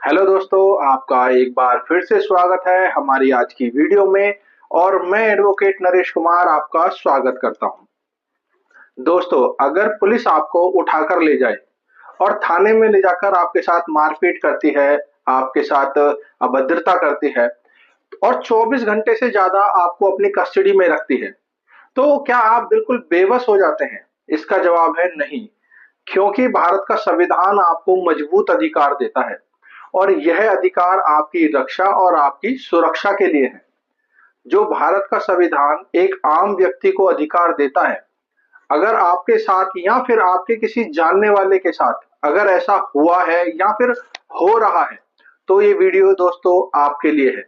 Hello दोस्तों, आपका एक बार फिर से स्वागत है हमारी आज की वीडियो में। और मैं एडवोकेट नरेश कुमार आपका स्वागत करता हूं। दोस्तों, अगर पुलिस आपको उठाकर ले जाए और थाने में ले जाकर आपके साथ मारपीट करती है, आपके साथ अभद्रता करती है और 24 घंटे से ज्यादा आपको अपनी कस्टडी में रखती है, तो क्या आप बिल्कुल बेबस हो जाते हैं? इसका जवाब है नहीं, क्योंकि भारत का संविधान आपको मजबूत अधिकार देता है और यह अधिकार आपकी रक्षा और आपकी सुरक्षा के लिए है। जो भारत का संविधान एक आम व्यक्ति को अधिकार देता है, अगर आपके साथ या फिर आपके किसी जानने वाले के साथ अगर ऐसा हुआ है या फिर हो रहा है, तो ये वीडियो दोस्तों आपके लिए है।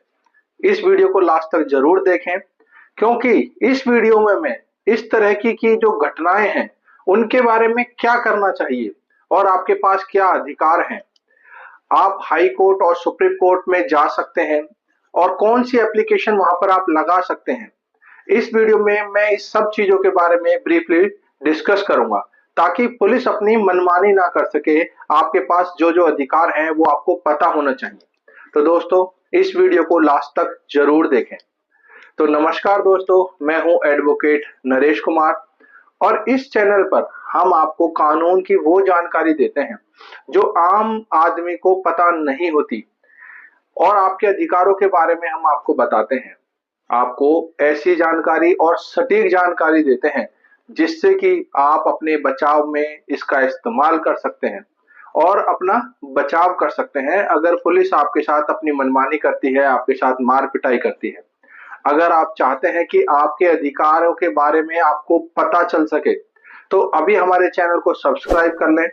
इस वीडियो को लास्ट तक जरूर देखें, क्योंकि इस वीडियो में मैं इस तरह की जो घटनाएं हैं उनके बारे में क्या करना चाहिए और आपके पास क्या अधिकार हैं। आप हाई कोर्ट और सुप्रीम कोर्ट में जा सकते हैं और कौन सी एप्लीकेशन वहां पर आप लगा सकते हैं। इस वीडियो में मैं इस सब चीजों के बारे में ब्रीफली डिस्कस करूंगा, ताकि पुलिस अपनी मनमानी ना कर सके। आपके पास जो जो अधिकार हैं वो आपको पता होना चाहिए। तो दोस्तों, इस वीडियो को लास्ट तक जरूर देखें। तो नमस्कार दोस्तों, मैं हूं एडवोकेट नरेश कुमार और इस चैनल पर हम आपको कानून की वो जानकारी देते हैं जो आम आदमी को पता नहीं होती, और आपके अधिकारों के बारे में हम आपको बताते हैं। आपको ऐसी जानकारी और सटीक जानकारी देते हैं जिससे कि आप अपने बचाव में इसका इस्तेमाल कर सकते हैं और अपना बचाव कर सकते हैं अगर पुलिस आपके साथ अपनी मनमानी करती है, आपके साथ मार पिटाई करती है। अगर आप चाहते हैं कि आपके अधिकारों के बारे में आपको पता चल सके, तो अभी हमारे चैनल को सब्सक्राइब कर लें,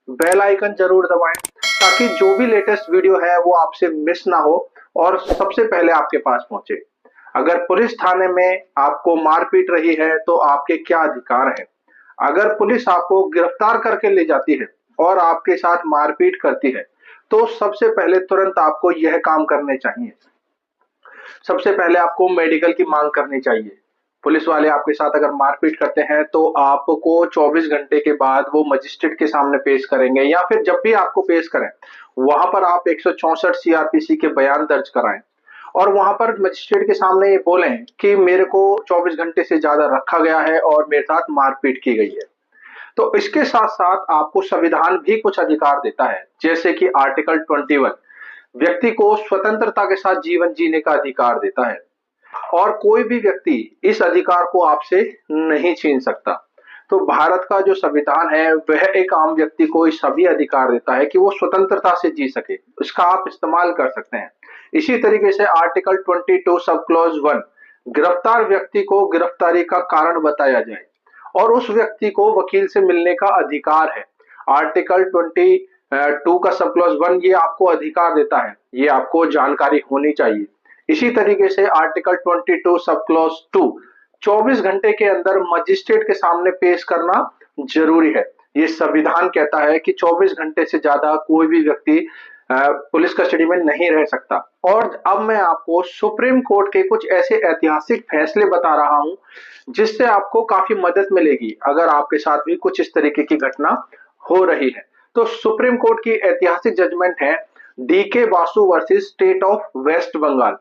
बेल आइकन जरूर दबाएं, ताकि जो भी लेटेस्ट वीडियो है वो आपसे मिस ना हो और सबसे पहले आपके पास पहुंचे। अगर पुलिस थाने में आपको मार पीट रही है तो आपके क्या अधिकार हैं? अगर पुलिस आपको गिरफ्तार करके ले जाती है और आपके साथ मारपीट करती है, तो सबसे पहले तुरंत आपको यह काम करने चाहिए। सबसे पहले आपको मेडिकल की मांग करनी चाहिए। पुलिस वाले आपके साथ अगर मारपीट करते हैं तो आपको 24 घंटे के बाद वो मजिस्ट्रेट के सामने पेश करेंगे, या फिर जब भी आपको पेश करें वहां पर आप 164 सीआरपीसी के बयान दर्ज कराएं और वहां पर मजिस्ट्रेट के सामने ये बोलें कि मेरे को 24 घंटे से ज्यादा रखा गया है और मेरे साथ मारपीट की गई है। तो इसके साथ साथ आपको संविधान भी कुछ अधिकार देता है, जैसे कि आर्टिकल 21 व्यक्ति को स्वतंत्रता के साथ जीवन जीने का अधिकार देता है और कोई भी व्यक्ति इस अधिकार को आपसे नहीं छीन सकता। तो भारत का जो संविधान है वह एक आम व्यक्ति को इस सभी अधिकार देता है कि वो स्वतंत्रता से जी सके, उसका आप इस्तेमाल कर सकते हैं। इसी तरीके से आर्टिकल 22 सब क्लॉज 1 गिरफ्तार व्यक्ति को गिरफ्तारी का कारण बताया जाए और उस व्यक्ति को वकील से मिलने का अधिकार है। आर्टिकल 22 का सब क्लॉज 1 ये आपको अधिकार देता है, ये आपको जानकारी होनी चाहिए। इसी तरीके से आर्टिकल 22 सब क्लॉज 2 24 घंटे के अंदर मजिस्ट्रेट के सामने पेश करना जरूरी है। ये संविधान कहता है कि 24 घंटे से ज्यादा कोई भी व्यक्ति पुलिस कस्टडी में नहीं रह सकता। और अब मैं आपको सुप्रीम कोर्ट के कुछ ऐसे ऐतिहासिक फैसले बता रहा हूं जिससे आपको काफी मदद मिलेगी अगर आपके साथ भी कुछ इस तरीके की घटना हो रही है। तो सुप्रीम कोर्ट की ऐतिहासिक जजमेंट है D K Basu versus state of West Bengal.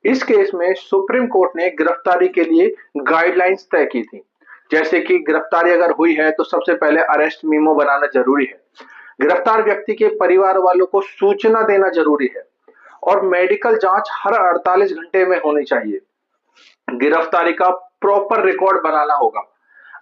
इस केस में सुप्रीम कोर्ट ने गिरफ्तारी के लिए गाइडलाइंस तय की थी। जैसे कि गिरफ्तारी अगर हुई है तो सबसे पहले अरेस्ट मीमो बनाना जरूरी है, गिरफ्तार व्यक्ति के परिवार वालों को सूचना देना जरूरी है और मेडिकल जांच हर 48 घंटे में होनी चाहिए। गिरफ्तारी का प्रॉपर रिकॉर्ड बनाना होगा।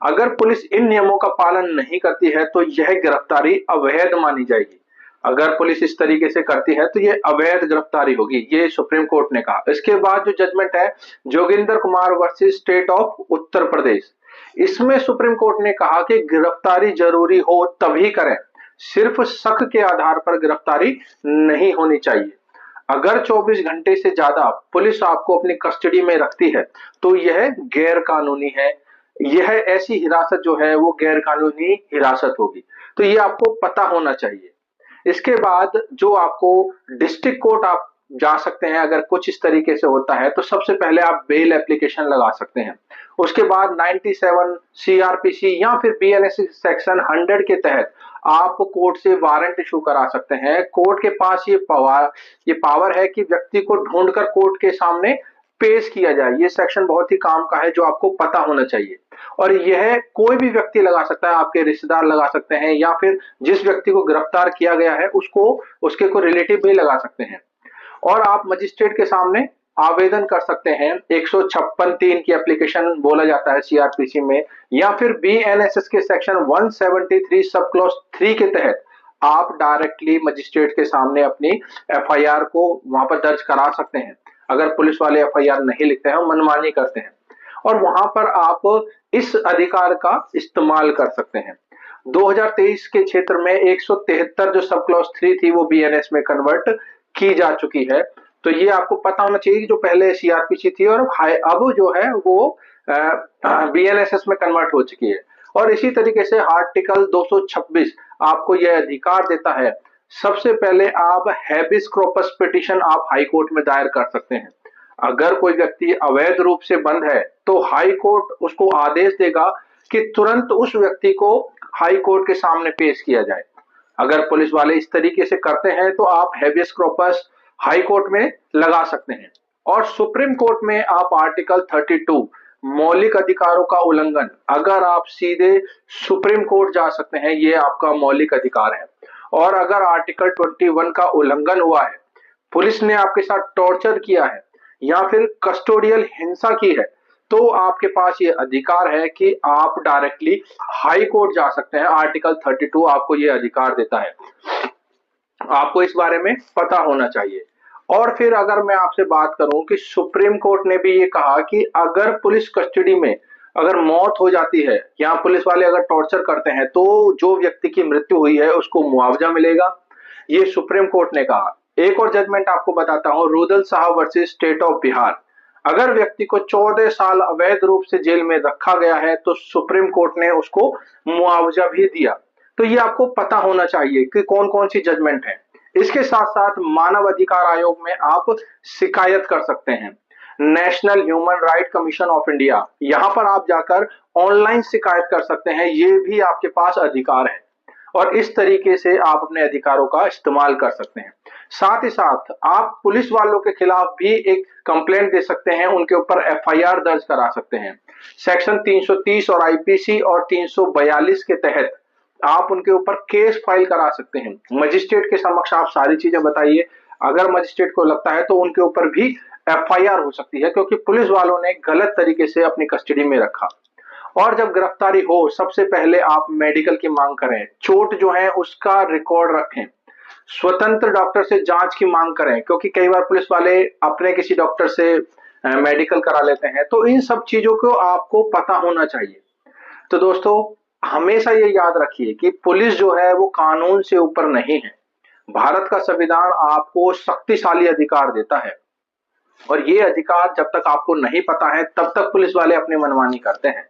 अगर पुलिस इन नियमों का पालन नहीं करती है तो यह गिरफ्तारी अवैध मानी जाएगी। अगर पुलिस इस तरीके से करती है तो यह अवैध गिरफ्तारी होगी, ये सुप्रीम कोर्ट ने कहा। इसके बाद जो जजमेंट है Joginder Kumar versus state of Uttar Pradesh, इसमें सुप्रीम कोर्ट ने कहा कि गिरफ्तारी जरूरी हो तभी करें, सिर्फ शक के आधार पर गिरफ्तारी नहीं होनी चाहिए। अगर 24 घंटे से ज्यादा पुलिस आपको अपनी कस्टडी में रखती है तो यह गैर कानूनी है। यह ऐसी हिरासत जो है वो गैर कानूनी हिरासत होगी, तो ये आपको पता होना चाहिए। इसके बाद जो आपको डिस्ट्रिक्ट कोर्ट आप जा सकते हैं अगर कुछ इस तरीके से होता है तो सबसे पहले आप बेल एप्लीकेशन लगा सकते हैं। उसके बाद 97 सीआरपीसी या फिर बीएनएस सेक्शन 100 के तहत आप कोर्ट से वारंट इशू करा सकते हैं। कोर्ट के पास ये पावर है कि व्यक्ति को ढूंढकर कोर्ट के सामने पेश किया जाए। ये सेक्शन बहुत ही काम का है जो आपको पता होना चाहिए, और यह कोई भी व्यक्ति लगा सकता है। आपके रिश्तेदार लगा सकते हैं या फिर जिस व्यक्ति को गिरफ्तार किया गया है उसको उसके कोई रिलेटिव भी लगा सकते हैं। और आप मजिस्ट्रेट के सामने आवेदन कर सकते हैं 156(3) की एप्लीकेशन बोला जाता है सीआरपीसी में, या फिर बीएनएसएस के सेक्शन 173 सब क्लॉज 3 के तहत आप डायरेक्टली मजिस्ट्रेट के सामने अपनी एफआईआर को वहां पर दर्ज करा सकते हैं। अगर पुलिस वाले एफआईआर नहीं लिखते हैं, मनमानी करते हैं, और वहां पर आप इस अधिकार का इस्तेमाल कर सकते हैं। 2023 के क्षेत्र में 173 जो सब क्लॉज 3 थी वो बीएनएस में कन्वर्ट की जा चुकी है। तो ये आपको पता होना चाहिए कि जो पहले सीआरपीसी थी और अब जो है वो बीएनएसएस में कन्वर्ट हो चुकी है। और इसी तरीके से आर्टिकल 226 आपको यह अधिकार देता है, सबसे पहले आप हैबिस कॉर्पस पिटीशन आप हाई कोर्ट में दायर कर सकते हैं। अगर कोई व्यक्ति अवैध रूप से बंद है तो हाई कोर्ट उसको आदेश देगा कि तुरंत उस व्यक्ति को हाई कोर्ट के सामने पेश किया जाए। अगर पुलिस वाले इस तरीके से करते हैं तो आप हैबियस कॉर्पस हाई कोर्ट में लगा सकते हैं। और सुप्रीम कोर्ट में आप आर्टिकल 32 मौलिक अधिकारों का उल्लंघन, अगर आप सीधे सुप्रीम कोर्ट जा सकते हैं, ये आपका मौलिक अधिकार है। और अगर आर्टिकल 21 का उल्लंघन हुआ है, पुलिस ने आपके साथ टॉर्चर किया है या फिर कस्टोडियल हिंसा की है, तो आपके पास ये अधिकार है कि आप डायरेक्टली हाई कोर्ट जा सकते हैं। आर्टिकल 32 आपको ये अधिकार देता है, आपको इस बारे में पता होना चाहिए। और फिर अगर मैं आपसे बात करूं कि सुप्रीम कोर्ट ने भी ये कहा कि अगर पुलिस कस्टडी में अगर मौत हो जाती है या पुलिस वाले अगर टॉर्चर करते हैं तो जो व्यक्ति की मृत्यु हुई है उसको मुआवजा मिलेगा, ये सुप्रीम कोर्ट ने कहा। एक और जजमेंट आपको बताता हूं, रुदल साहब वर्सेस स्टेट ऑफ बिहार। अगर व्यक्ति को 14 साल अवैध रूप से जेल में रखा गया है तो सुप्रीम कोर्ट ने उसको मुआवजा भी दिया। तो ये आपको पता होना चाहिए कि कौन कौन सी जजमेंट है। इसके साथ साथ मानव अधिकार आयोग में आप शिकायत कर सकते हैं। National human right commission of India, यहां पर आप जाकर ऑनलाइन शिकायत कर सकते हैं, ये भी आपके पास अधिकार है। और इस तरीके से आप अपने अधिकारों का इस्तेमाल कर सकते हैं। साथ ही साथ आप पुलिस वालों के खिलाफ भी एक कंप्लेंट दे सकते हैं, उनके ऊपर एफआईआर दर्ज करा सकते हैं। सेक्शन 330 और आईपीसी और 342 के तहत आप उनके ऊपर केस फाइल करा सकते हैं। मजिस्ट्रेट के समक्ष आप सारी चीजें बताइए, अगर मजिस्ट्रेट को लगता है तो उनके ऊपर भी एफआईआर हो सकती है, क्योंकि पुलिस वालों ने गलत तरीके से अपनी कस्टडी में रखा। और जब गिरफ्तारी हो, सबसे पहले आप मेडिकल की मांग करें, चोट जो है उसका रिकॉर्ड रखें, स्वतंत्र डॉक्टर से जांच की मांग करें, क्योंकि कई बार पुलिस वाले अपने किसी डॉक्टर से मेडिकल करा लेते हैं। तो इन सब चीजों को आपको पता होना चाहिए। तो दोस्तों, हमेशा ये याद रखिए कि पुलिस जो है वो कानून से ऊपर नहीं है। भारत का संविधान आपको शक्तिशाली अधिकार देता है, और ये अधिकार जब तक आपको नहीं पता है तब तक पुलिस वाले अपनी मनमानी करते हैं।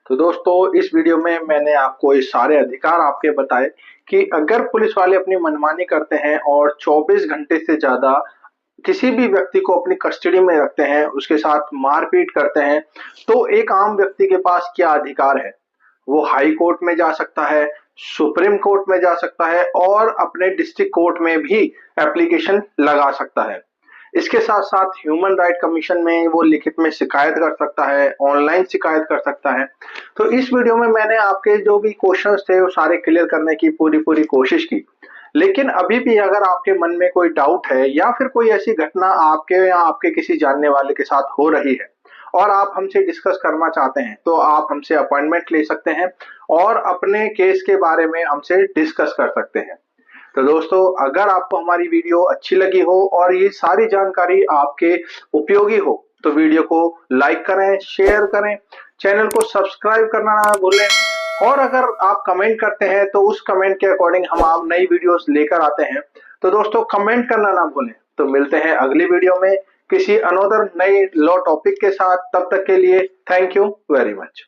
तो दोस्तों, इस वीडियो में मैंने आपको ये सारे अधिकार आपके बताए कि अगर पुलिस वाले अपनी मनमानी करते हैं और 24 घंटे से ज्यादा किसी भी व्यक्ति को अपनी कस्टडी में रखते हैं, उसके साथ मारपीट करते हैं, तो एक आम व्यक्ति के पास क्या अधिकार है। वो हाई कोर्ट में जा सकता है, सुप्रीम कोर्ट में जा सकता है, और अपने डिस्ट्रिक्ट कोर्ट में भी एप्लीकेशन लगा सकता है। इसके साथ साथ ह्यूमन राइट कमीशन में वो लिखित में शिकायत कर सकता है, ऑनलाइन शिकायत कर सकता है। तो इस वीडियो में मैंने आपके जो भी क्वेश्चंस थे वो सारे क्लियर करने की पूरी कोशिश की। लेकिन अभी भी अगर आपके मन में कोई डाउट है या फिर कोई ऐसी घटना आपके या आपके किसी जानने वाले के साथ हो रही है और आप हमसे डिस्कस करना चाहते हैं, तो आप हमसे अपॉइंटमेंट ले सकते हैं और अपने केस के बारे में हमसे डिस्कस कर सकते हैं। तो दोस्तों, अगर आपको हमारी वीडियो अच्छी लगी हो और ये सारी जानकारी आपके उपयोगी हो तो वीडियो को लाइक करें, शेयर करें, चैनल को सब्सक्राइब करना ना भूलें। और अगर आप कमेंट करते हैं तो उस कमेंट के अकॉर्डिंग हम आप नई वीडियोस लेकर आते हैं। तो दोस्तों, कमेंट करना ना भूलें। तो मिलते हैं अगली वीडियो में किसी अनदर नए लॉ टॉपिक के साथ। तब तक के लिए थैंक यू वेरी मच।